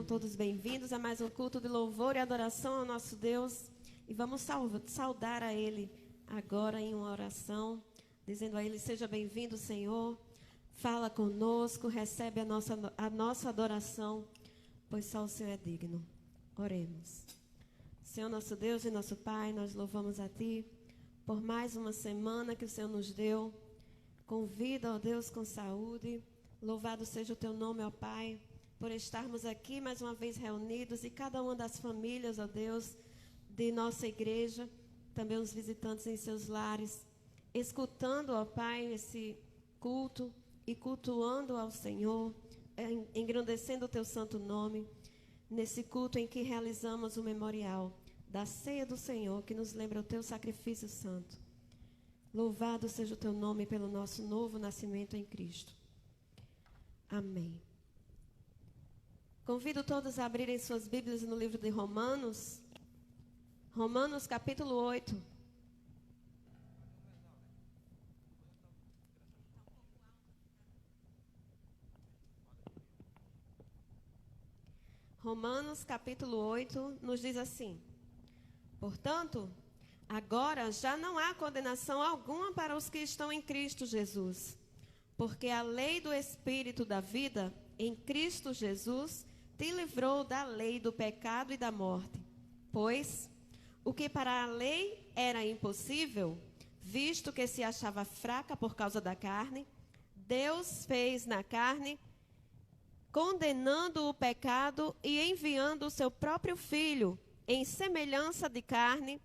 Todos bem-vindos a mais um culto de louvor e adoração ao nosso Deus. E vamos saudar a Ele agora em uma oração, dizendo a Ele: seja bem-vindo, Senhor. Fala conosco, recebe a nossa adoração, pois só o Senhor é digno. Oremos. Senhor, nosso Deus e nosso Pai, nós louvamos a Ti por mais uma semana que o Senhor nos deu. Com vida, ó Deus, com saúde. Louvado seja o Teu nome, ó Pai, por estarmos aqui mais uma vez reunidos, e cada uma das famílias, ó Deus, de nossa igreja, também os visitantes em seus lares, escutando, ó Pai, esse culto e cultuando ao Senhor, engrandecendo o Teu santo nome, nesse culto em que realizamos o memorial da ceia do Senhor, que nos lembra o Teu sacrifício santo. Louvado seja o Teu nome pelo nosso novo nascimento em Cristo. Amém. Convido todos a abrirem suas Bíblias no livro de Romanos. Romanos capítulo 8. Romanos capítulo 8 nos diz assim: portanto, agora já não há condenação alguma para os que estão em Cristo Jesus, porque a lei do Espírito da vida em Cristo Jesus te livrou da lei do pecado e da morte. Pois o que para a lei era impossível, visto que se achava fraca por causa da carne, Deus fez na carne, condenando o pecado e enviando o seu próprio Filho em semelhança de carne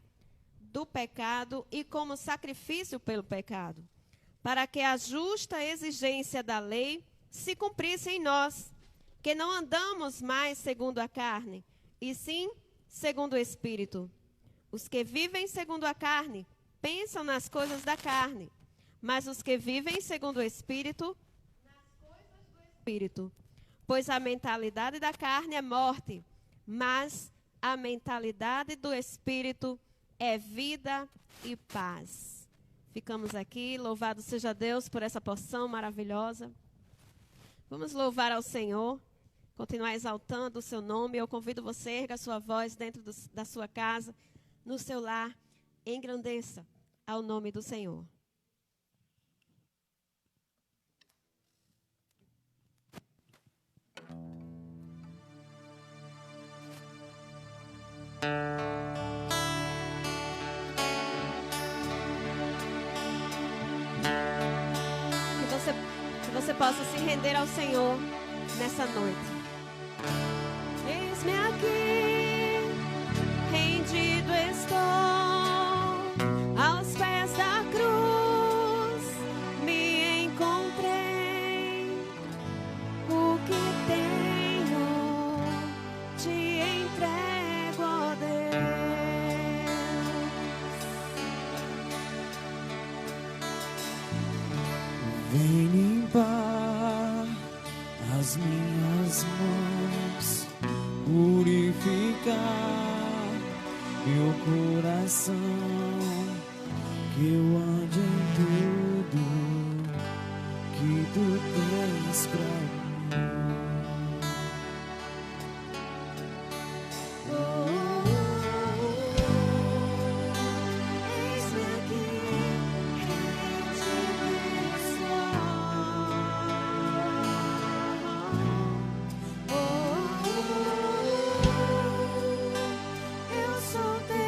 do pecado e como sacrifício pelo pecado, para que a justa exigência da lei se cumprisse em nós, que não andamos mais segundo a carne, e sim segundo o Espírito. Os que vivem segundo a carne pensam nas coisas da carne, mas os que vivem segundo o Espírito, nas coisas do Espírito. Pois a mentalidade da carne é morte, mas a mentalidade do Espírito é vida e paz. Ficamos aqui, louvado seja Deus por essa porção maravilhosa. Vamos louvar ao Senhor, continuar exaltando o seu nome. Eu convido você, erga a sua voz dentro da sua casa, no seu lar, engrandeça ao nome do Senhor. Que você possa se render ao Senhor nessa noite. Eis-me aqui, rendido estou aos pés da cruz, me encontrei. O que tenho te entrego, ó Deus. Vem limpar as minhas mãos, purificar meu coração, que eu ande em tudo que tu tens pra mim. Eis-me aqui, rendido eu sou teu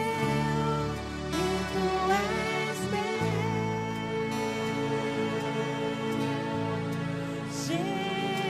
e tu és meu, Jesus.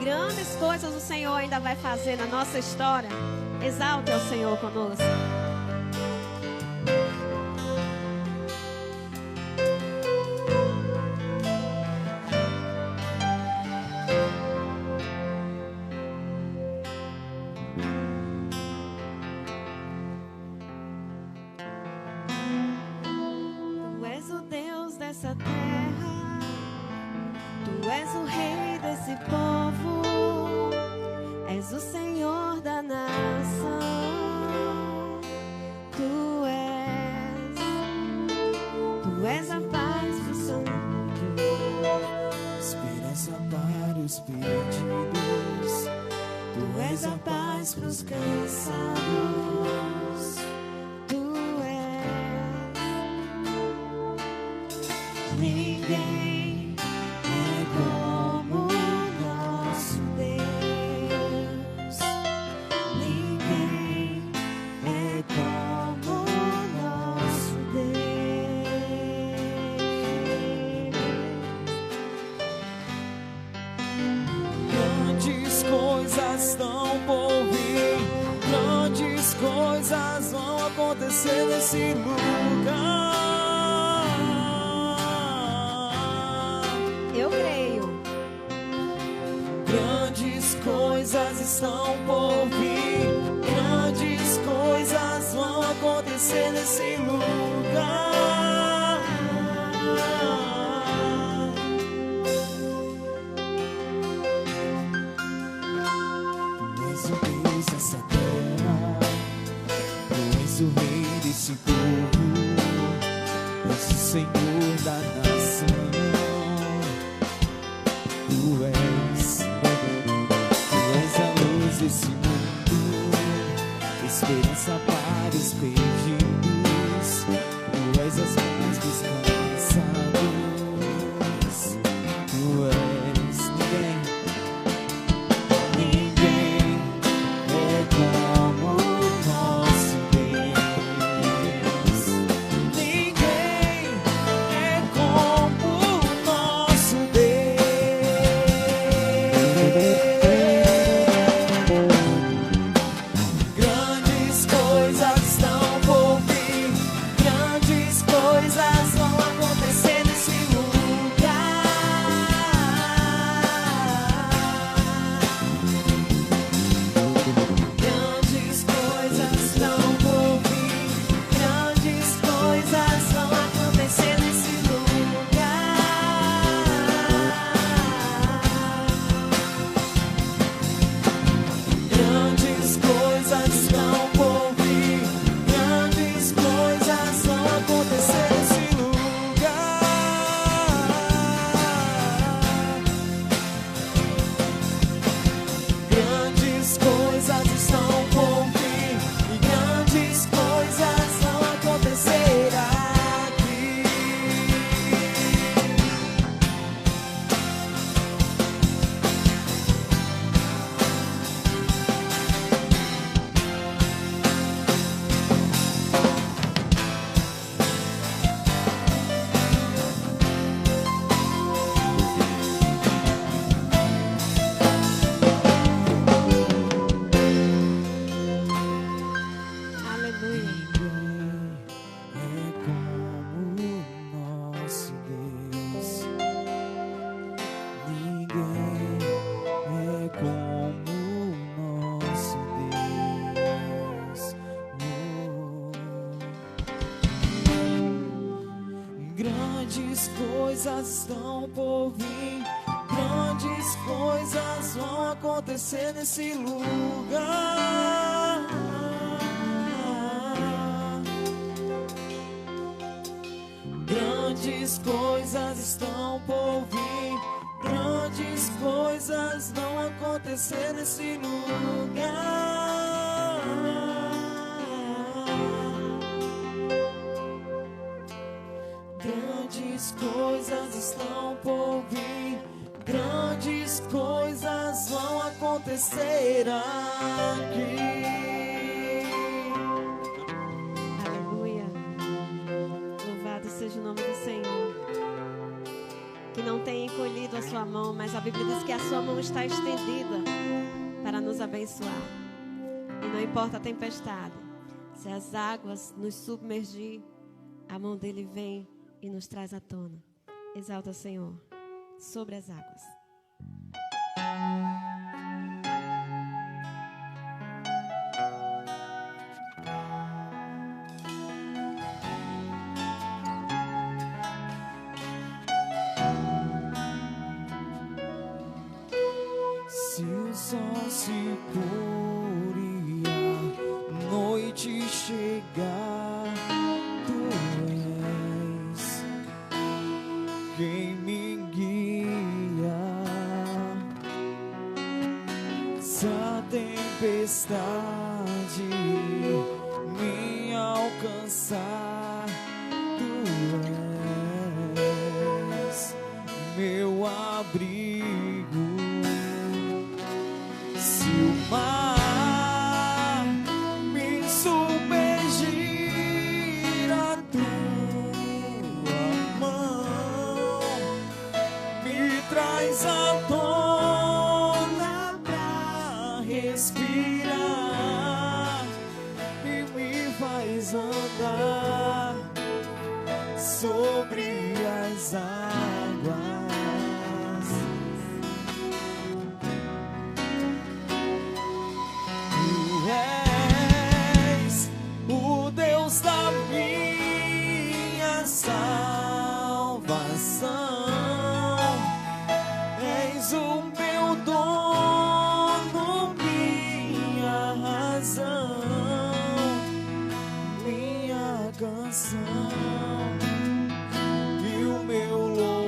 grandes coisas o Senhor ainda vai fazer na nossa história. Exalte ao Senhor conosco. Tu és o Deus dessa terra, Tu és o Rei desse povo, és o Senhor da nação. Tu és a paz pro seu Esperança para os perdidos, Tu és a paz para os cansados. Tu és. Ninguém é como o nosso Deus. Ninguém é como o nosso Deus. Grandes coisas estão por vir, grandes coisas vão acontecer nesse lugar. Eu creio. Grandes coisas estão por vir, grandes coisas vão acontecer nesse lugar. Tu és o Deus dessa terra, Tu és o Rei desse povo, és o Senhor da nação. Tu és a luz desse mundo, esperança para os perdidos. Tu és as mãos dos cansados. Tu és ninguém é como o nosso Deus. Ninguém é como o nosso Deus. Grandes coisas estão por vir, grandes coisas vão acontecer nesse lugar. Grandes coisas estão por vir, grandes coisas vão acontecer nesse lugar. Grandes coisas estão por vir, grandes coisas vão acontecer nesse lugar. Grandes coisas estão por vir e grandes coisas vão acontecer aqui. Aleluia. É como o nosso Deus. Ninguém é como o nosso Deus. Grandes coisas estão por vir, grandes coisas vão acontecer nesse lugar. Grandes coisas estão por vir, grandes coisas vão acontecer nesse lugar. Grandes coisas estão por vir, grandes coisas vão acontecer aqui. Aleluia. Louvado seja o nome do Senhor. Que não tenha encolhido a sua sua mão, mas a Bíblia diz que a sua mão está estendida para nos abençoar. E não importa a tempestade, se as águas nos submergir, a mão dele vem e nos traz à tona. Exalta, Senhor, sobre as águas. Se o sol se pôr e a noite chegar, tu és quem me guia. Se a tempestade me alcançar, tu és meu abrigo. Se o mar me submergir, a tua mão me traz à tona pra respirar e me faz andar sobre as águas. Da minha salvação, és o meu dono, minha razão, minha canção e o meu louvor.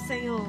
Senhor.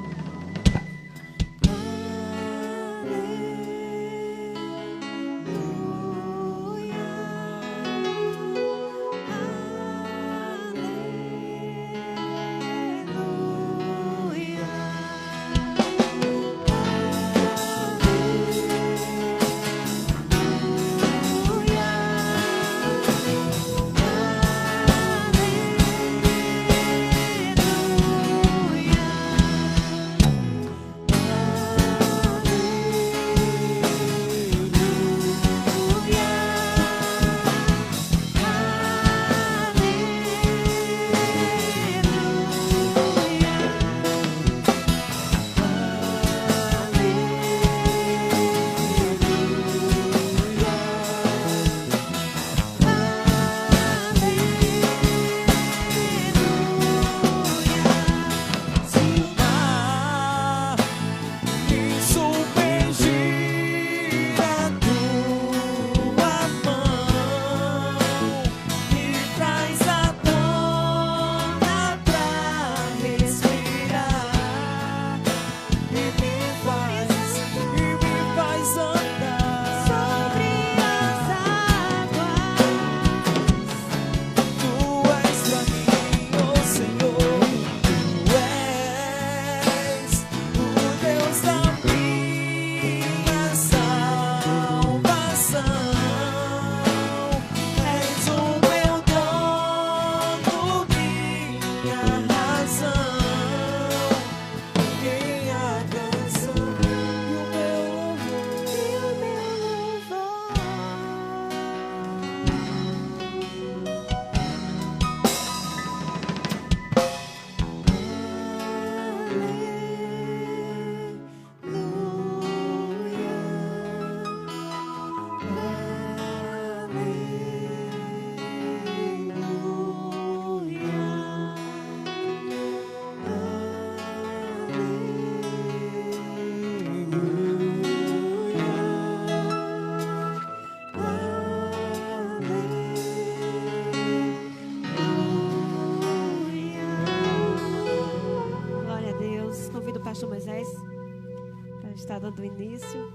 dado início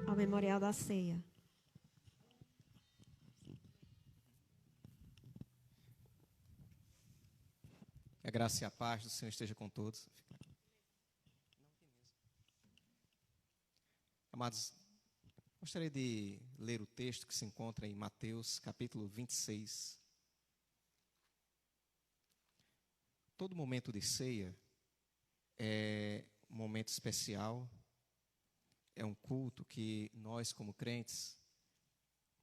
ao memorial da ceia. A graça e a paz do Senhor esteja com todos. Amados, gostaria de ler o texto que se encontra em Mateus, capítulo 26. Todo momento de ceia é um momento especial, é um culto que nós, como crentes,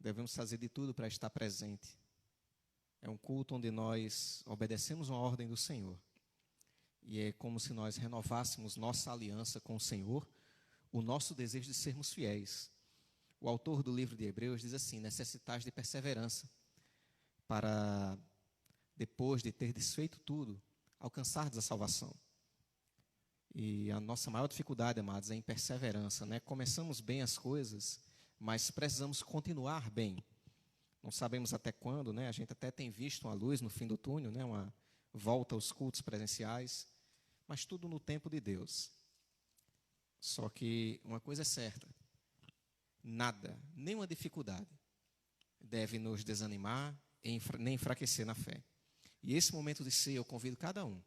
devemos fazer de tudo para estar presente. É um culto onde nós obedecemos uma ordem do Senhor. E é como se nós renovássemos nossa aliança com o Senhor, o nosso desejo de sermos fiéis. O autor do livro de Hebreus diz assim: necessitais de perseverança, para, depois de ter desfeito tudo, alcançardes a salvação. E a nossa maior dificuldade, amados, é em perseverança, né? Começamos bem as coisas, mas precisamos continuar bem. Não sabemos até quando, né? A gente até tem visto uma luz no fim do túnel, né? Uma volta aos cultos presenciais, mas tudo no tempo de Deus. Só que uma coisa é certa: nada, nenhuma dificuldade deve nos desanimar nem enfraquecer na fé. E esse momento de ceia eu convido cada um.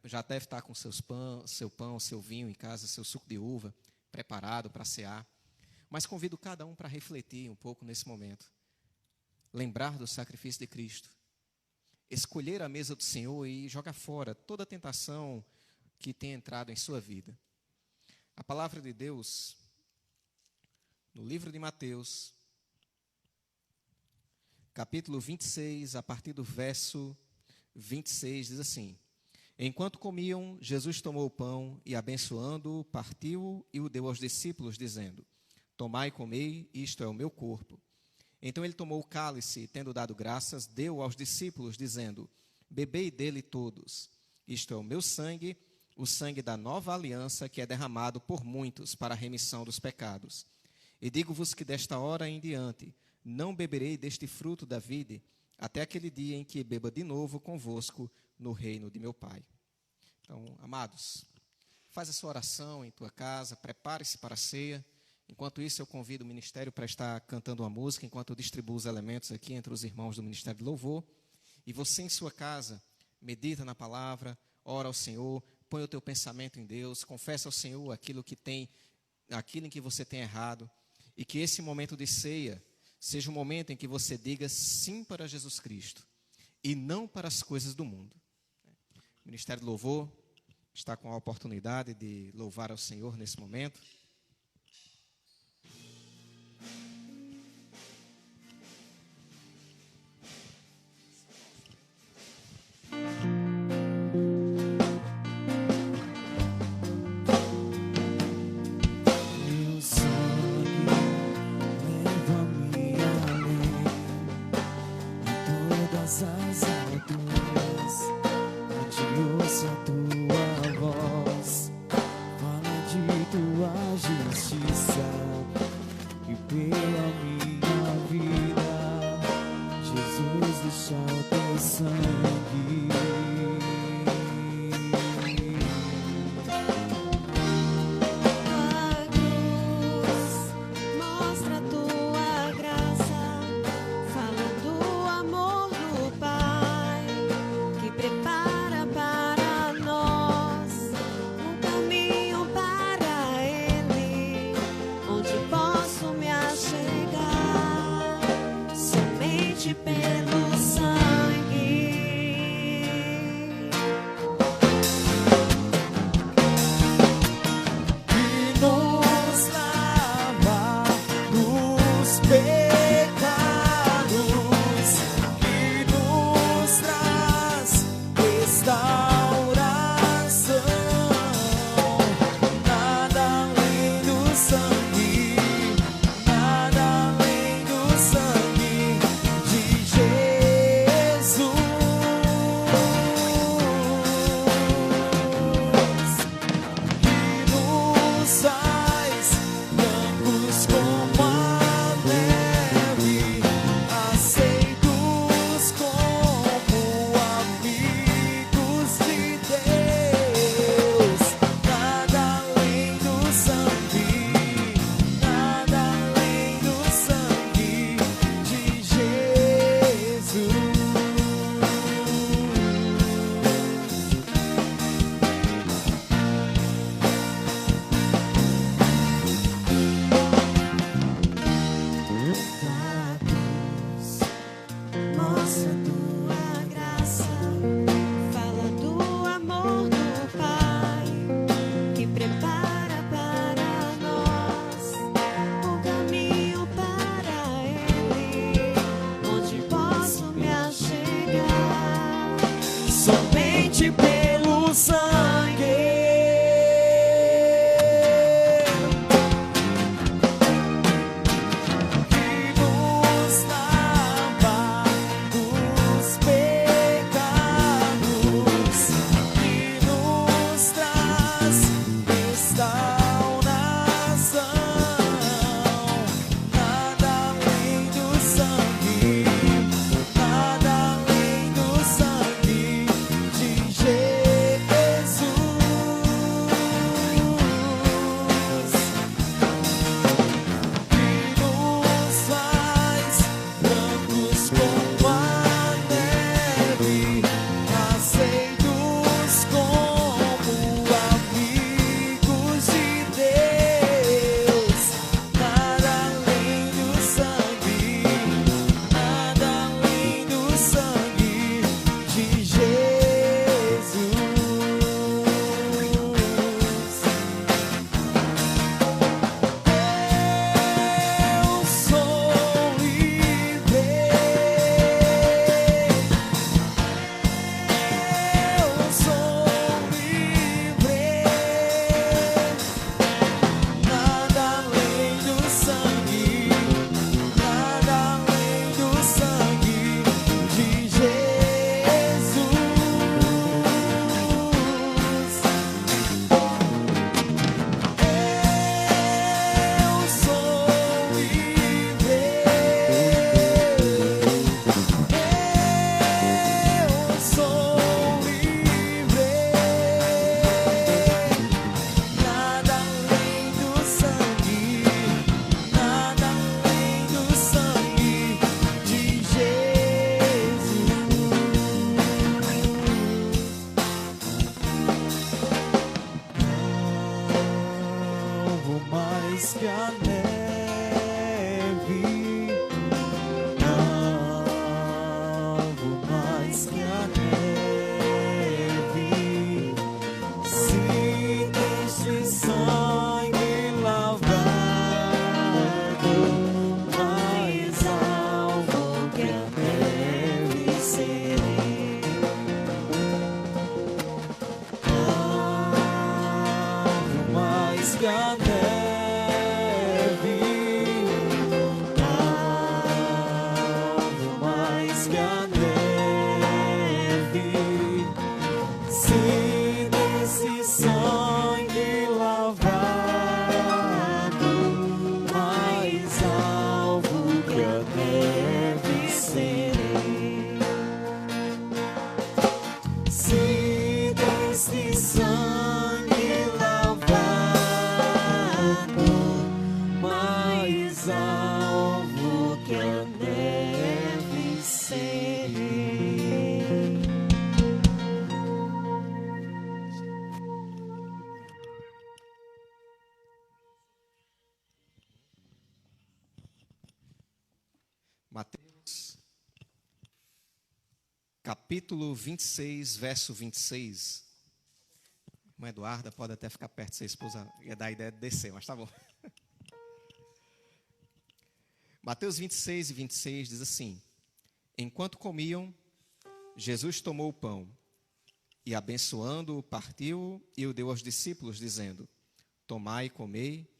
Já deve estar com seu pão, seu vinho em casa, seu suco de uva preparado para cear. Mas convido cada um para refletir um pouco nesse momento. Lembrar do sacrifício de Cristo. Escolher a mesa do Senhor e jogar fora toda a tentação que tem entrado em sua vida. A palavra de Deus, no livro de Mateus, capítulo 26, a partir do verso 26, diz assim: enquanto comiam, Jesus tomou o pão e, abençoando-o, partiu-o e o deu aos discípulos, dizendo: tomai e comei, isto é o meu corpo. Então ele tomou o cálice e, tendo dado graças, deu aos discípulos, dizendo: bebei dele todos, isto é o meu sangue, o sangue da nova aliança, que é derramado por muitos para a remissão dos pecados. E digo-vos que desta hora em diante não beberei deste fruto da vide, até aquele dia em que beba de novo convosco no reino de meu Pai. Então, amados, faz a sua oração em tua casa, prepare-se para a ceia. Enquanto isso, eu convido o ministério para estar cantando uma música, enquanto eu distribuo os elementos aqui entre os irmãos do Ministério de Louvor. E você em sua casa, medita na palavra, ora ao Senhor, põe o teu pensamento em Deus, confessa ao Senhor aquilo em que você tem errado, e que esse momento de ceia seja um momento em que você diga sim para Jesus Cristo e não para as coisas do mundo. O Ministério de Louvor está com a oportunidade de louvar ao Senhor nesse momento. Nada além do sangue de Jesus. salvo que a neve serei. Mateus, capítulo 26, verso 26. Irmã Eduarda pode até ficar perto de sua esposa, ia dar a ideia de descer, mas tá bom. Mateus 26 e 26 diz assim: enquanto comiam, Jesus tomou o pão e, abençoando-o, partiu e o deu aos discípulos, dizendo: tomai e comei,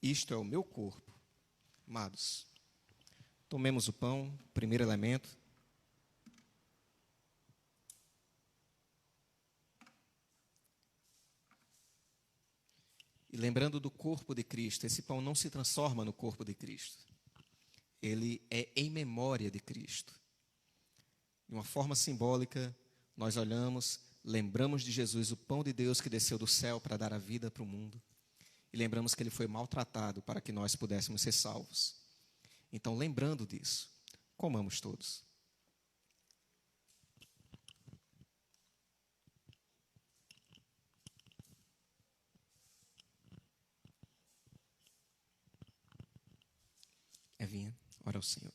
isto é o meu corpo. Amados, tomemos o pão, primeiro elemento. E lembrando do corpo de Cristo, esse pão não se transforma no corpo de Cristo. Ele é em memória de Cristo. De uma forma simbólica, nós olhamos, lembramos de Jesus, o pão de Deus que desceu do céu para dar a vida para o mundo. E lembramos que ele foi maltratado para que nós pudéssemos ser salvos. Então, lembrando disso, comamos todos. Evinha, ora ao Senhor.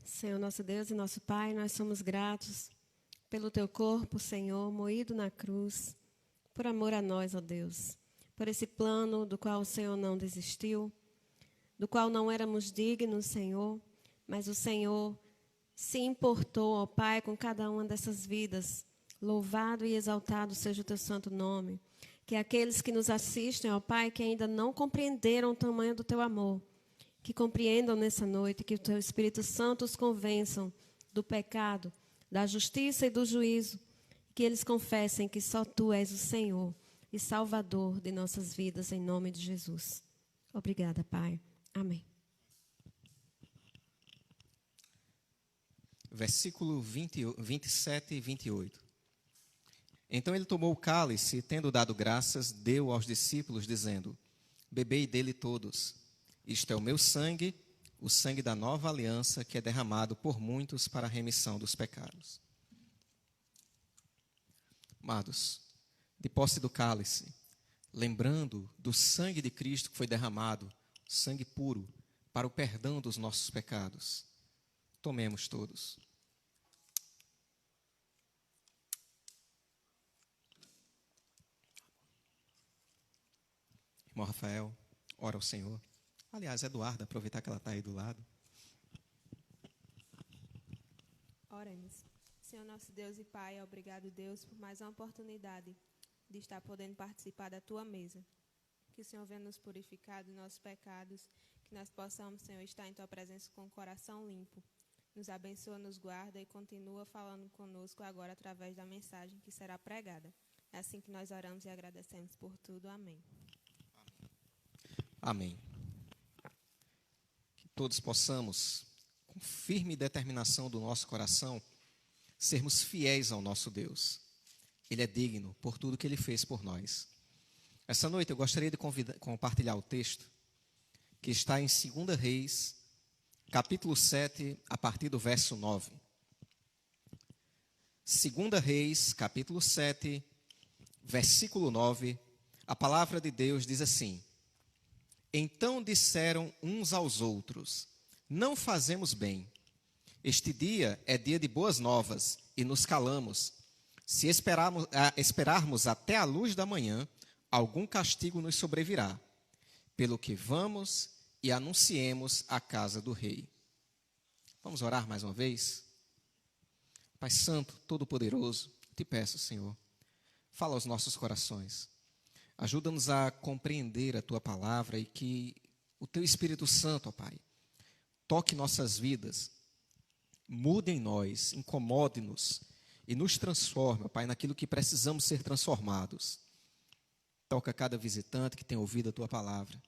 Senhor, nosso Deus e nosso Pai, nós somos gratos pelo teu corpo, Senhor, moído na cruz, por amor a nós, ó Deus, por esse plano do qual o Senhor não desistiu, do qual não éramos dignos, Senhor, mas o Senhor se importou, ó Pai, com cada uma dessas vidas. Louvado e exaltado seja o teu santo nome. Que aqueles que nos assistem, ó Pai, que ainda não compreenderam o tamanho do teu amor, que compreendam nessa noite, que o teu Espírito Santo os convençam do pecado, da justiça e do juízo, que eles confessem que só tu és o Senhor e Salvador de nossas vidas, em nome de Jesus. Obrigada, Pai. Amém. Versículo 27 e 28. Então ele tomou o cálice e, tendo dado graças, deu aos discípulos, dizendo: bebei dele todos. Isto é o meu sangue, o sangue da nova aliança, que é derramado por muitos para a remissão dos pecados. Amados, de posse do cálice, lembrando do sangue de Cristo que foi derramado, sangue puro, para o perdão dos nossos pecados, tomemos todos. Irmão Rafael, ora ao Senhor. Aliás, Eduarda, aproveitar que ela está aí do lado. Oremos. Senhor nosso Deus e Pai, obrigado, Deus, por mais uma oportunidade de estar podendo participar da Tua mesa. Que o Senhor venha nos purificar dos nossos pecados, que nós possamos, Senhor, estar em Tua presença com o coração limpo. Nos abençoa, nos guarda e continua falando conosco agora através da mensagem que será pregada. É assim que nós oramos e agradecemos por tudo. Amém. Amém. Que todos possamos, com firme determinação do nosso coração, sermos fiéis ao nosso Deus. Ele é digno por tudo que Ele fez por nós. Essa noite eu gostaria de compartilhar o texto que está em 2 Reis, capítulo 7, a partir do verso 9. 2 Reis, capítulo 7, versículo 9, a palavra de Deus diz assim: então disseram uns aos outros: não fazemos bem. Este dia é dia de boas novas e nos calamos. Se esperarmos até a luz da manhã, algum castigo nos sobrevirá. Pelo que vamos e anunciemos a casa do rei. Vamos orar mais uma vez? Pai Santo, Todo-Poderoso, te peço, Senhor, fala aos nossos corações. Ajuda-nos a compreender a Tua palavra e que o Teu Espírito Santo, ó Pai, toque nossas vidas, mude em nós, incomode-nos e nos transforme, ó Pai, naquilo que precisamos ser transformados. Toca cada visitante que tem ouvido a Tua palavra,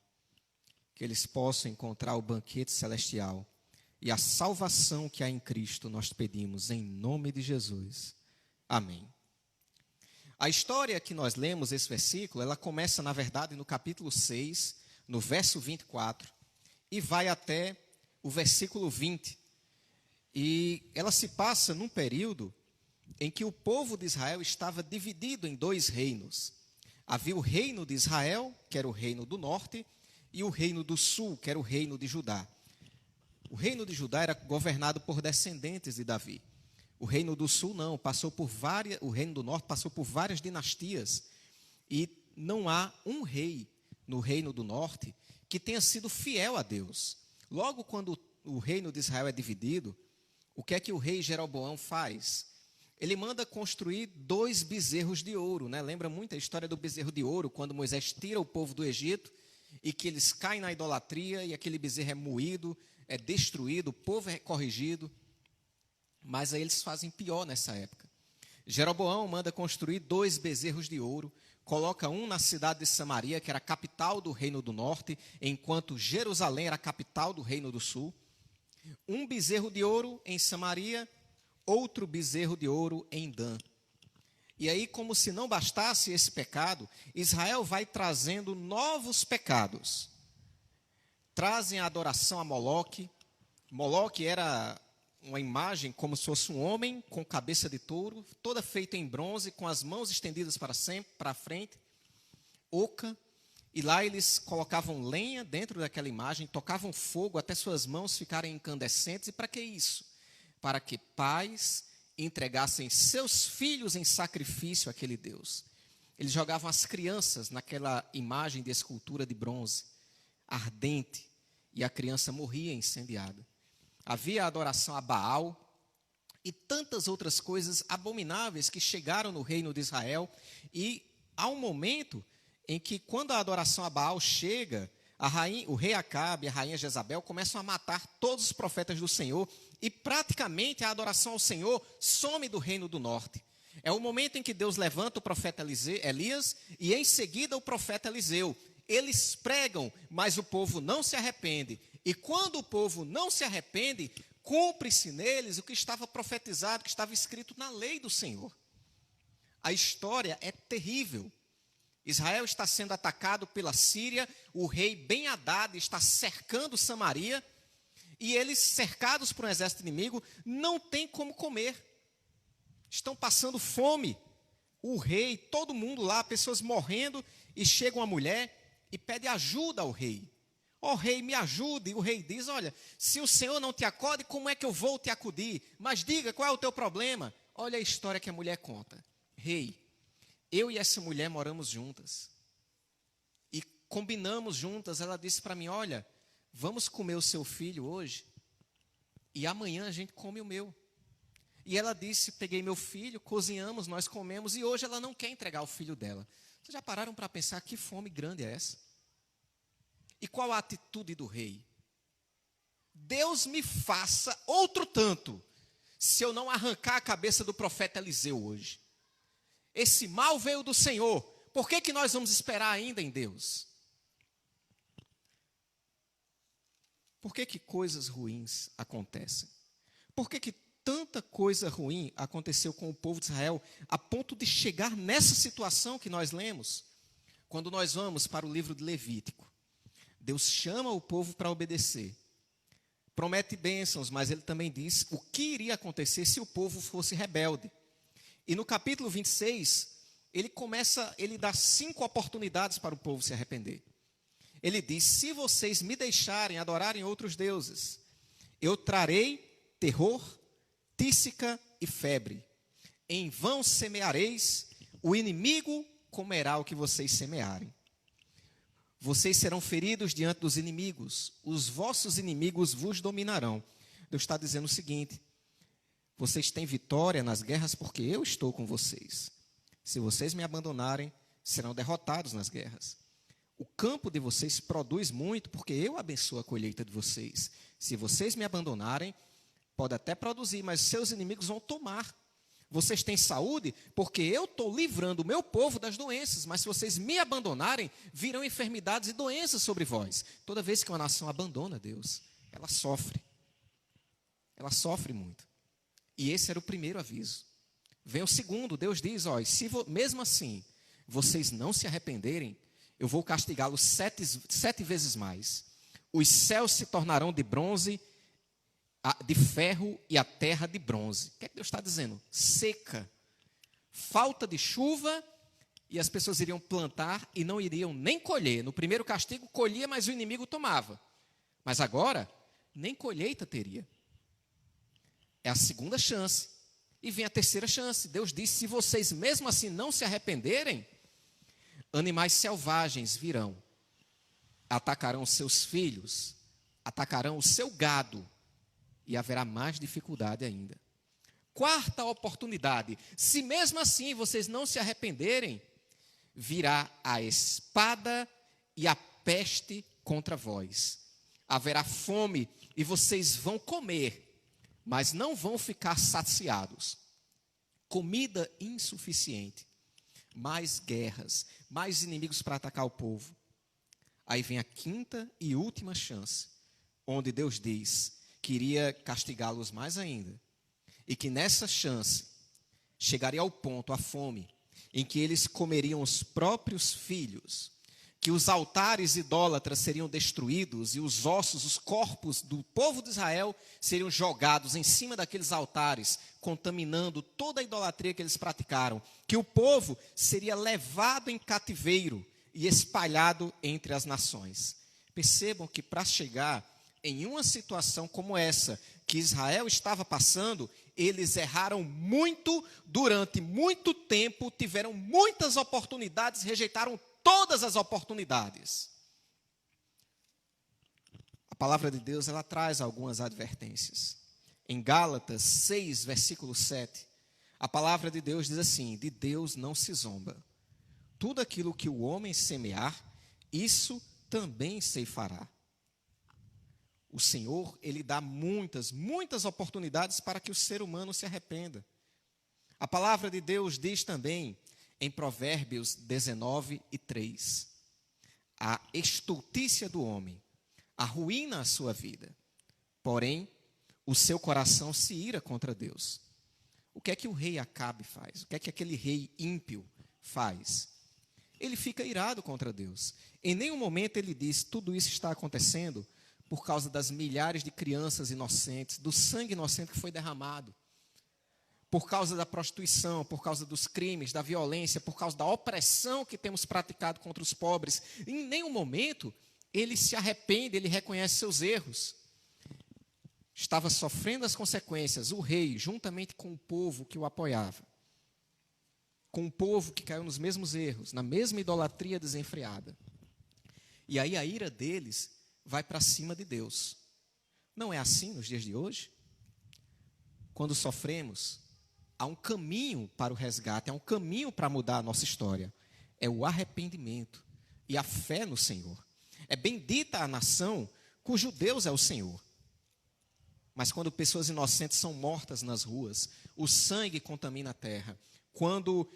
que eles possam encontrar o banquete celestial e a salvação que há em Cristo, nós pedimos em nome de Jesus. Amém. A história que nós lemos, esse versículo, ela começa, na verdade, no capítulo 6, no verso 24, e vai até o versículo 20. E ela se passa num período em que o povo de Israel estava dividido em dois reinos. Havia o reino de Israel, que era o reino do norte, e o reino do sul, que era o reino de Judá. O reino de Judá era governado por descendentes de Davi. O reino do sul não, o reino do norte passou por várias dinastias. E não há um rei no reino do norte que tenha sido fiel a Deus. Logo, quando o reino de Israel é dividido, o que é que o rei Jeroboão faz? Ele manda construir 2 bezerros de ouro, né? Lembra muito a história do bezerro de ouro, quando Moisés tira o povo do Egito e que eles caem na idolatria e aquele bezerro é moído, é destruído, o povo é corrigido. Mas aí eles fazem pior nessa época. Jeroboão manda construir 2 bezerros de ouro, coloca um na cidade de Samaria, que era a capital do reino do norte, enquanto Jerusalém era a capital do reino do sul. Um bezerro de ouro em Samaria, outro bezerro de ouro em Dan. E aí, como se não bastasse esse pecado, Israel vai trazendo novos pecados. Trazem a adoração a Moloque. Moloque era uma imagem como se fosse um homem com cabeça de touro, toda feita em bronze, com as mãos estendidas para a frente, oca. E lá eles colocavam lenha dentro daquela imagem, tocavam fogo até suas mãos ficarem incandescentes. E para que isso? Para que pais entregassem seus filhos em sacrifício àquele Deus. Eles jogavam as crianças naquela imagem de escultura de bronze, ardente, e a criança morria incendiada. Havia a adoração a Baal e tantas outras coisas abomináveis que chegaram no reino de Israel. E há um momento em que, quando a adoração a Baal chega, o rei Acabe e a rainha Jezabel começam a matar todos os profetas do Senhor, e praticamente a adoração ao Senhor some do reino do norte. É o momento em que Deus levanta o profeta Elias e em seguida o profeta Eliseu. Eles pregam, mas o povo não se arrepende. E quando o povo não se arrepende, cumpre-se neles o que estava profetizado, que estava escrito na lei do Senhor. A história é terrível. Israel está sendo atacado pela Síria, o rei Ben-Hadad está cercando Samaria, e eles, cercados por um exército inimigo, não têm como comer. Estão passando fome. O rei, todo mundo lá, pessoas morrendo, e chega uma mulher e pede ajuda ao rei. Ó rei, me ajude. E o rei diz, olha, se o Senhor não te acode, como é que eu vou te acudir? Mas diga, qual é o teu problema? Olha a história que a mulher conta. Rei, eu e essa mulher moramos juntas. E combinamos juntas. Ela disse para mim, olha, vamos comer o seu filho hoje e amanhã a gente come o meu. E ela disse, peguei meu filho, cozinhamos, nós comemos, e hoje ela não quer entregar o filho dela. Vocês já pararam para pensar que fome grande é essa? E qual a atitude do rei? Deus me faça outro tanto, se eu não arrancar a cabeça do profeta Eliseu hoje. Esse mal veio do Senhor, por que nós vamos esperar ainda em Deus? Por que coisas ruins acontecem? Por que tanta coisa ruim aconteceu com o povo de Israel, a ponto de chegar nessa situação que nós lemos? Quando nós vamos para o livro de Levítico, Deus chama o povo para obedecer. Promete bênçãos, mas ele também diz o que iria acontecer se o povo fosse rebelde. E no capítulo 26, ele dá 5 oportunidades para o povo se arrepender. Ele diz, se vocês me deixarem adorarem outros deuses, eu trarei terror, tísica e febre. Em vão semeareis, o inimigo comerá o que vocês semearem. Vocês serão feridos diante dos inimigos, os vossos inimigos vos dominarão. Deus está dizendo o seguinte, vocês têm vitória nas guerras porque eu estou com vocês. Se vocês me abandonarem, serão derrotados nas guerras. O campo de vocês produz muito porque eu abençoo a colheita de vocês. Se vocês me abandonarem, pode até produzir, mas seus inimigos vão tomar. Vocês têm saúde porque eu estou livrando o meu povo das doenças, mas se vocês me abandonarem, virão enfermidades e doenças sobre vós. Toda vez que uma nação abandona Deus, ela sofre. Ela sofre muito. E esse era o primeiro aviso. Vem o segundo, Deus diz, ó, se mesmo assim vocês não se arrependerem, eu vou castigá-los 7 vezes mais. Os céus se tornarão de bronze, de ferro, e a terra de bronze. O que é que Deus está dizendo? Seca, falta de chuva, e as pessoas iriam plantar e não iriam nem colher. No primeiro castigo, colhia, mas o inimigo tomava. Mas agora, nem colheita teria. É a segunda chance. E vem a terceira chance. Deus diz, se vocês mesmo assim não se arrependerem, animais selvagens virão, atacarão seus filhos, atacarão o seu gado, e haverá mais dificuldade ainda. Quarta oportunidade, se mesmo assim vocês não se arrependerem, virá a espada e a peste contra vós. Haverá fome e vocês vão comer, mas não vão ficar saciados. Comida insuficiente, mais guerras, mais inimigos para atacar o povo. Aí vem a quinta e última chance, onde Deus diz que iria castigá-los mais ainda, e que nessa chance chegaria ao ponto, a fome, em que eles comeriam os próprios filhos, que os altares idólatras seriam destruídos e os ossos, os corpos do povo de Israel seriam jogados em cima daqueles altares, contaminando toda a idolatria que eles praticaram, que o povo seria levado em cativeiro e espalhado entre as nações. Percebam que para chegar em uma situação como essa, que Israel estava passando, eles erraram muito, durante muito tempo, tiveram muitas oportunidades, rejeitaram todas as oportunidades. A palavra de Deus, ela traz algumas advertências. Em Gálatas 6, versículo 7, a palavra de Deus diz assim, de Deus não se zomba. Tudo aquilo que o homem semear, isso também ceifará. O Senhor, Ele dá muitas oportunidades para que o ser humano se arrependa. A palavra de Deus diz também, em Provérbios 19 e 3, a estultícia do homem arruína a sua vida, porém, o seu coração se ira contra Deus. O que é que o rei Acabe faz? O que é que aquele rei ímpio faz? Ele fica irado contra Deus. Em nenhum momento ele diz, tudo isso está acontecendo por causa das milhares de crianças inocentes, do sangue inocente que foi derramado, por causa da prostituição, por causa dos crimes, da violência, por causa da opressão que temos praticado contra os pobres. Em nenhum momento ele se arrepende, ele reconhece seus erros. Estava sofrendo as consequências, o rei, juntamente com o povo que o apoiava, com o povo que caiu nos mesmos erros, na mesma idolatria desenfreada. E aí a ira deles vai para cima de Deus. Não é assim nos dias de hoje? Quando sofremos, há um caminho para o resgate, há um caminho para mudar a nossa história. É o arrependimento e a fé no Senhor. É bendita a nação cujo Deus é o Senhor. Mas quando pessoas inocentes são mortas nas ruas, o sangue contamina a terra. Quando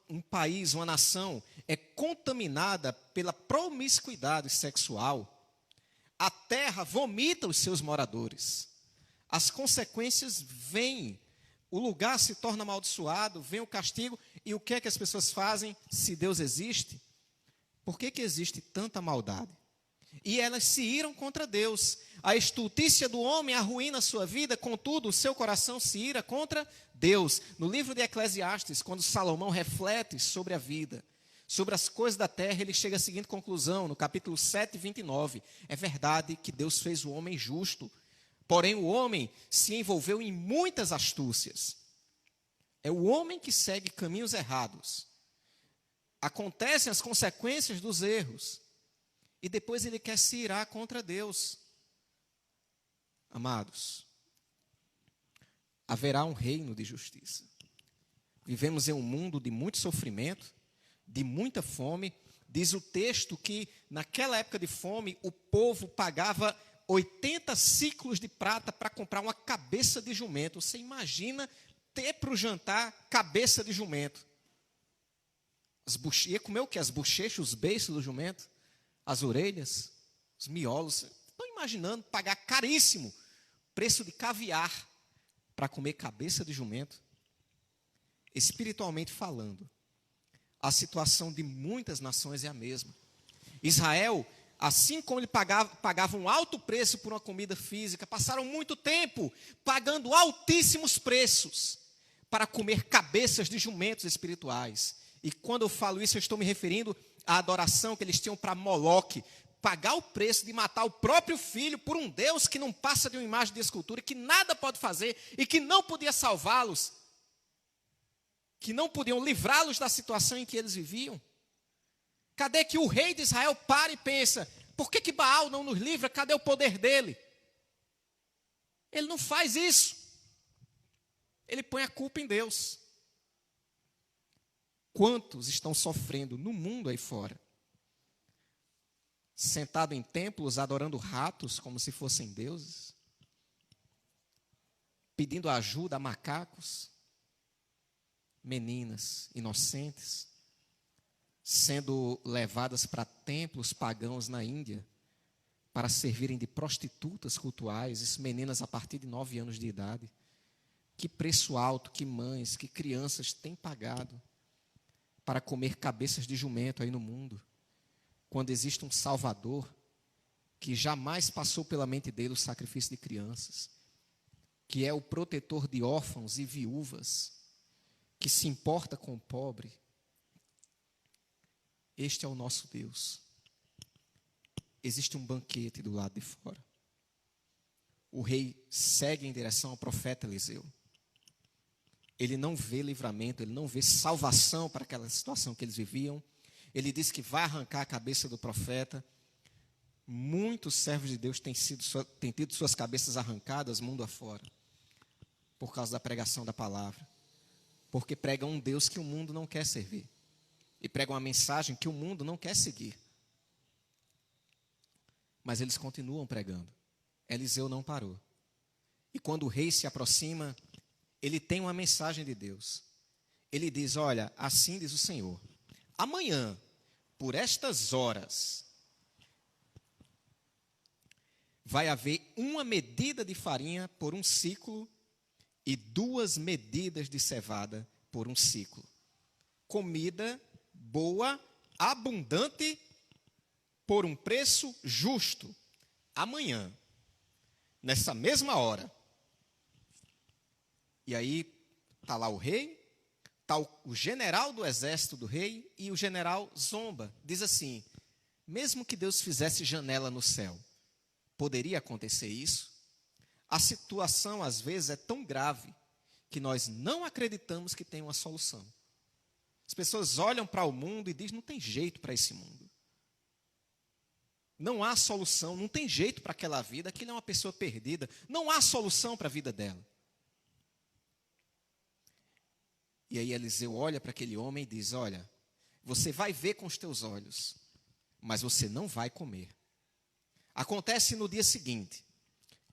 um país, uma nação é contaminada pela promiscuidade sexual, a terra vomita os seus moradores. As consequências vêm, o lugar se torna amaldiçoado, vem o castigo, e o que é que as pessoas fazem se Deus existe? Por que existe tanta maldade? E elas se iram contra Deus. A estultícia do homem arruína a sua vida, contudo, o seu coração se ira contra Deus. No livro de Eclesiastes, quando Salomão reflete sobre a vida, sobre as coisas da terra, ele chega à seguinte conclusão, no capítulo 7, 29. É verdade que Deus fez o homem justo, porém o homem se envolveu em muitas astúcias. É o homem que segue caminhos errados. Acontecem as consequências dos erros. E depois ele quer se irar contra Deus. Amados, haverá um reino de justiça. Vivemos em um mundo de muito sofrimento, de muita fome. Diz o texto que naquela época de fome, o povo pagava 80 ciclos de prata para comprar uma cabeça de jumento. Você imagina ter para o jantar cabeça de jumento. Ia comer o quê? As bochechas, os beiços do jumento? As orelhas, os miolos. Estão imaginando pagar caríssimo preço de caviar para comer cabeça de jumento? espiritualmente falando, a situação de muitas nações é a mesma. Israel, assim como ele pagava um alto preço por uma comida física, passaram muito tempo pagando altíssimos preços para comer cabeças de jumentos espirituais. E quando eu falo isso, eu estou me referindo à adoração que eles tinham para Moloque, pagar o preço de matar o próprio filho por um Deus que não passa de uma imagem de escultura, que nada pode fazer e que não podia salvá-los, que não podiam livrá-los da situação em que eles viviam. Cadê que o rei de Israel para e pensa, por que Baal não nos livra? Cadê o poder dele? Ele não faz isso. Ele põe a culpa em Deus. Quantos estão sofrendo no mundo aí fora? Sentado em templos, adorando ratos como se fossem deuses? Pedindo ajuda a macacos? Meninas inocentes, sendo levadas para templos pagãos na Índia, para servirem de prostitutas cultuais, meninas a partir de 9 anos de idade. Que preço alto, que mães, que crianças têm pagado para comer cabeças de jumento aí no mundo, quando existe um Salvador que jamais passou pela mente dele o sacrifício de crianças, que é o protetor de órfãos e viúvas, que se importa com o pobre. Este é o nosso Deus. Existe um banquete do lado de fora. O rei segue em direção ao profeta Eliseu. Ele não vê livramento, ele não vê salvação para aquela situação que eles viviam. Ele diz que vai arrancar a cabeça do profeta. Muitos servos de Deus têm tido suas cabeças arrancadas mundo afora, por causa da pregação da palavra. Porque pregam um Deus que o mundo não quer servir. E pregam uma mensagem que o mundo não quer seguir. Mas eles continuam pregando. Eliseu não parou. E quando o rei se aproxima, ele tem uma mensagem de Deus. Ele diz, olha, assim diz o Senhor, amanhã, por estas horas, vai haver 1 medida de farinha por 1 ciclo e 2 medidas de cevada por 1 ciclo. Comida boa, abundante, por um preço justo. Amanhã, nessa mesma hora. E aí, está lá o rei, está o general do exército do rei, e o general zomba. Diz assim, mesmo que Deus fizesse janela no céu, poderia acontecer isso? A situação, às vezes, é tão grave, que nós não acreditamos que tem uma solução. As pessoas olham para o mundo e dizem, não tem jeito para esse mundo. Não há solução, não tem jeito para aquela vida, aquilo é uma pessoa perdida, não há solução para a vida dela. E aí Eliseu olha para aquele homem e diz, olha, você vai ver com os teus olhos, mas você não vai comer. Acontece no dia seguinte,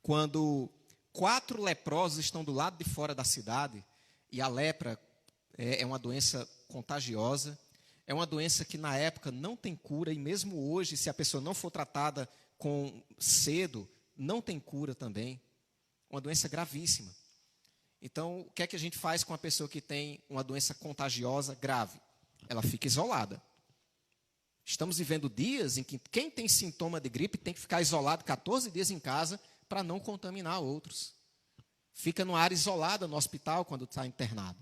quando 4 leprosos estão do lado de fora da cidade, e a lepra é uma doença contagiosa, é uma doença que na época não tem cura, e mesmo hoje, se a pessoa não for tratada com cedo, não tem cura também. Uma doença gravíssima. Então, o que é que a gente faz com a pessoa que tem uma doença contagiosa grave? Ela fica isolada. Estamos vivendo dias em que quem tem sintoma de gripe tem que ficar isolado 14 dias em casa para não contaminar outros. Fica numa área isolada no hospital quando está internado.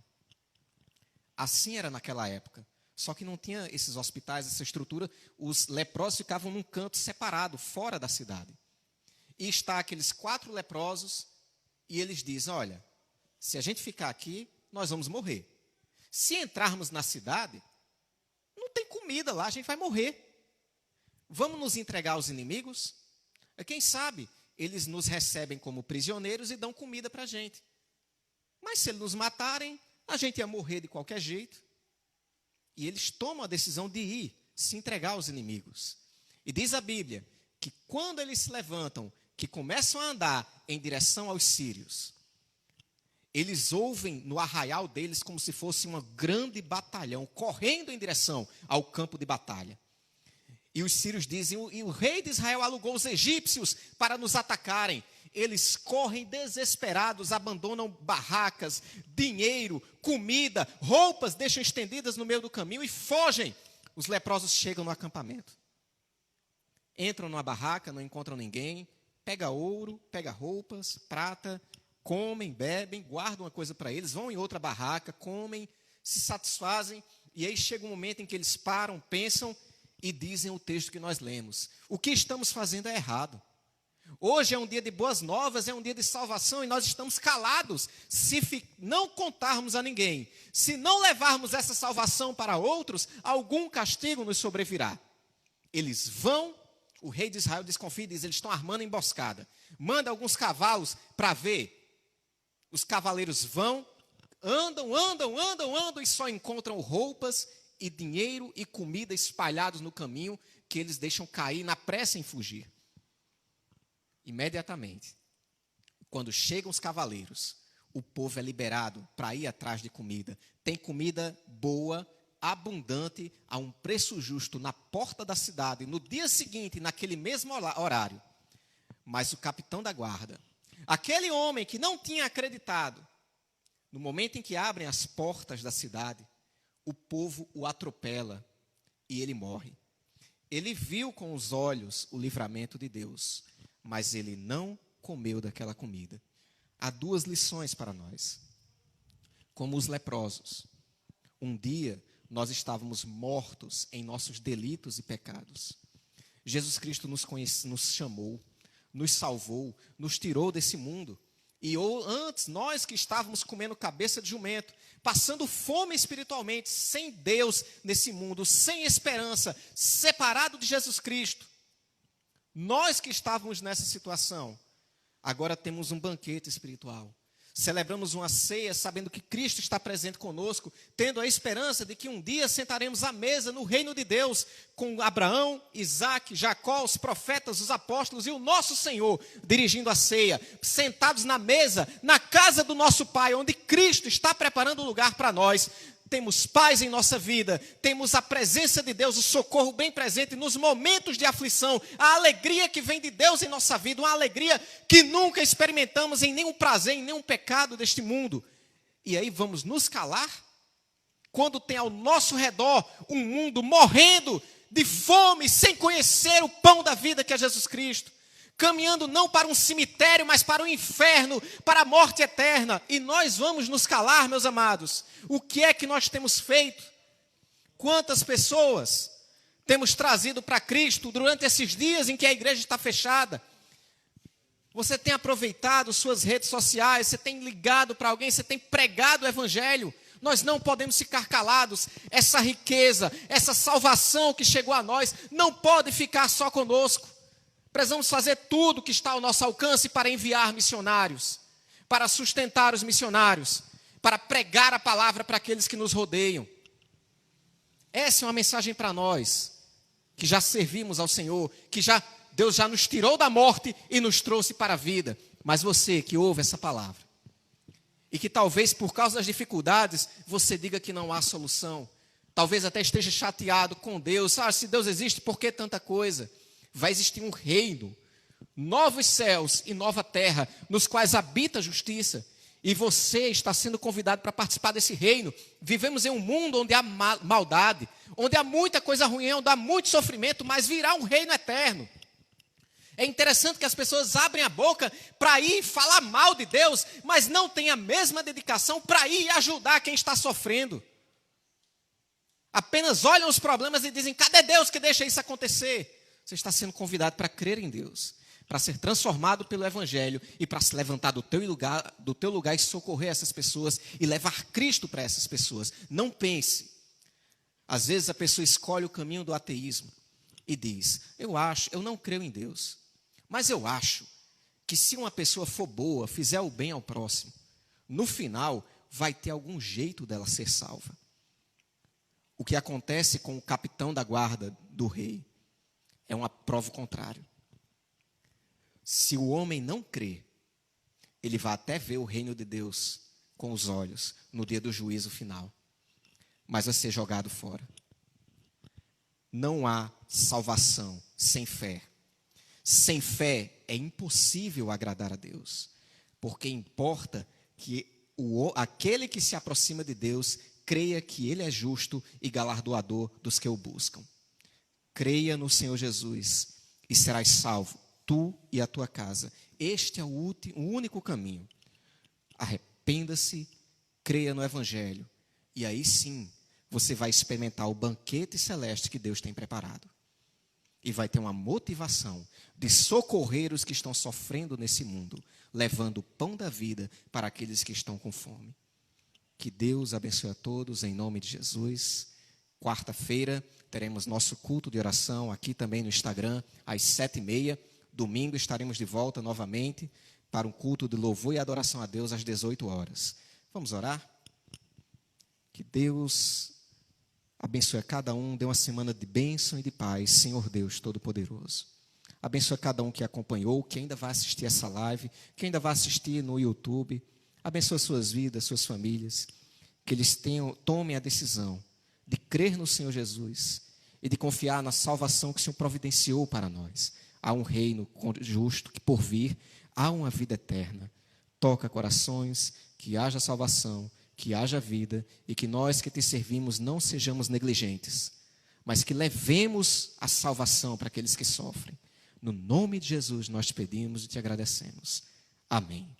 Assim era naquela época. Só que não tinha esses hospitais, essa estrutura. Os leprosos ficavam num canto separado, fora da cidade. E está aqueles 4 leprosos e eles dizem, olha, se a gente ficar aqui, nós vamos morrer. Se entrarmos na cidade, não tem comida lá, a gente vai morrer. Vamos nos entregar aos inimigos? Quem sabe eles nos recebem como prisioneiros e dão comida para a gente. Mas se eles nos matarem, a gente ia morrer de qualquer jeito. E eles tomam a decisão de ir, se entregar aos inimigos. E diz a Bíblia que quando eles se levantam, que começam a andar em direção aos sírios, eles ouvem no arraial deles como se fosse um grande batalhão, correndo em direção ao campo de batalha. E os sírios dizem, e o rei de Israel alugou os egípcios para nos atacarem. eles correm desesperados, abandonam barracas, dinheiro, comida, roupas, deixam estendidas no meio do caminho e fogem. Os leprosos chegam no acampamento. Entram numa barraca, não encontram ninguém, pega ouro, pega roupas, prata, comem, bebem, guardam uma coisa para eles, vão em outra barraca, comem, se satisfazem, e aí chega um momento em que eles param, pensam e dizem o texto que nós lemos. O que estamos fazendo é errado. Hoje é um dia de boas novas, é um dia de salvação, e nós estamos calados se não contarmos a ninguém. Se não levarmos essa salvação para outros, algum castigo nos sobrevirá. Eles vão, o rei de Israel desconfia e diz, eles estão armando emboscada. Manda alguns cavalos para ver. Os cavaleiros vão, andam e só encontram roupas e dinheiro e comida espalhados no caminho, que eles deixam cair na pressa em fugir. Imediatamente, quando chegam os cavaleiros, o povo é liberado para ir atrás de comida. Tem comida boa, abundante, a um preço justo na porta da cidade, no dia seguinte, naquele mesmo horário. Mas o capitão da guarda, aquele homem que não tinha acreditado, no momento em que abrem as portas da cidade, o povo o atropela e ele morre. Ele viu com os olhos o livramento de Deus, mas ele não comeu daquela comida. Há duas lições para nós. Como os leprosos, um dia nós estávamos mortos em nossos delitos e pecados. Jesus Cristo nos chamou, nos salvou, nos tirou desse mundo. E antes, nós que estávamos comendo cabeça de jumento, passando fome espiritualmente, sem Deus nesse mundo, sem esperança, separado de Jesus Cristo, nós que estávamos nessa situação, agora temos um banquete espiritual. Celebramos uma ceia sabendo que Cristo está presente conosco, tendo a esperança de que um dia sentaremos à mesa no reino de Deus com Abraão, Isaque, Jacó, os profetas, os apóstolos e o nosso Senhor dirigindo a ceia, sentados na mesa, na casa do nosso Pai, onde Cristo está preparando um lugar para nós. Temos paz em nossa vida, temos a presença de Deus, o socorro bem presente nos momentos de aflição, a alegria que vem de Deus em nossa vida, uma alegria que nunca experimentamos em nenhum prazer, em nenhum pecado deste mundo. E aí vamos nos calar? Quando tem ao nosso redor um mundo morrendo de fome, sem conhecer o pão da vida que é Jesus Cristo, caminhando não para um cemitério, mas para o inferno, para a morte eterna. E nós vamos nos calar, meus amados. O que é que nós temos feito? Quantas pessoas temos trazido para Cristo durante esses dias em que a igreja está fechada? Você tem aproveitado suas redes sociais, você tem ligado para alguém, você tem pregado o evangelho. Nós não podemos ficar calados. Essa riqueza, essa salvação que chegou a nós, não pode ficar só conosco. Precisamos fazer tudo que está ao nosso alcance para enviar missionários, para sustentar os missionários, para pregar a palavra para aqueles que nos rodeiam. Essa é uma mensagem para nós, que já servimos ao Senhor, que Deus já nos tirou da morte e nos trouxe para a vida. Mas você que ouve essa palavra, e que talvez por causa das dificuldades, você diga que não há solução, talvez até esteja chateado com Deus. Se Deus existe, por que tanta coisa? Vai existir um reino, novos céus e nova terra, nos quais habita a justiça, e você está sendo convidado para participar desse reino. Vivemos em um mundo onde há maldade, onde há muita coisa ruim, onde há muito sofrimento, mas virá um reino eterno. É interessante que as pessoas abrem a boca para ir falar mal de Deus, mas não têm a mesma dedicação para ir ajudar quem está sofrendo. Apenas olham os problemas e dizem, cadê Deus que deixa isso acontecer? Você está sendo convidado para crer em Deus, para ser transformado pelo Evangelho e para se levantar do teu lugar e socorrer essas pessoas e levar Cristo para essas pessoas. Não pense. Às vezes a pessoa escolhe o caminho do ateísmo e diz, eu não creio em Deus, mas eu acho que se uma pessoa for boa, fizer o bem ao próximo, no final vai ter algum jeito dela ser salva. O que acontece com o capitão da guarda do rei é uma prova contrária. Se o homem não crê, ele vai até ver o reino de Deus com os olhos no dia do juízo final, mas vai ser jogado fora. Não há salvação sem fé. Sem fé é impossível agradar a Deus, porque importa que aquele que se aproxima de Deus creia que Ele é justo e galardoador dos que o buscam. Creia no Senhor Jesus e serás salvo, tu e a tua casa. Este é o único caminho. Arrependa-se, creia no Evangelho, e aí sim você vai experimentar o banquete celeste que Deus tem preparado. E vai ter uma motivação de socorrer os que estão sofrendo nesse mundo, levando o pão da vida para aqueles que estão com fome. Que Deus abençoe a todos, em nome de Jesus. Quarta-feira teremos nosso culto de oração aqui também no Instagram, às 7h30. Domingo estaremos de volta novamente para um culto de louvor e adoração a Deus às 18 horas. Vamos orar? Que Deus abençoe a cada um, dê uma semana de bênção e de paz, Senhor Deus Todo-Poderoso. Abençoe a cada um que acompanhou, que ainda vai assistir essa live, que ainda vai assistir no YouTube. Abençoe suas vidas, suas famílias, que eles tomem a decisão de crer no Senhor Jesus e de confiar na salvação que o Senhor providenciou para nós. Há um reino justo que por vir, há uma vida eterna. Toca corações, que haja salvação, que haja vida e que nós que te servimos não sejamos negligentes, mas que levemos a salvação para aqueles que sofrem. No nome de Jesus nós te pedimos e te agradecemos. Amém.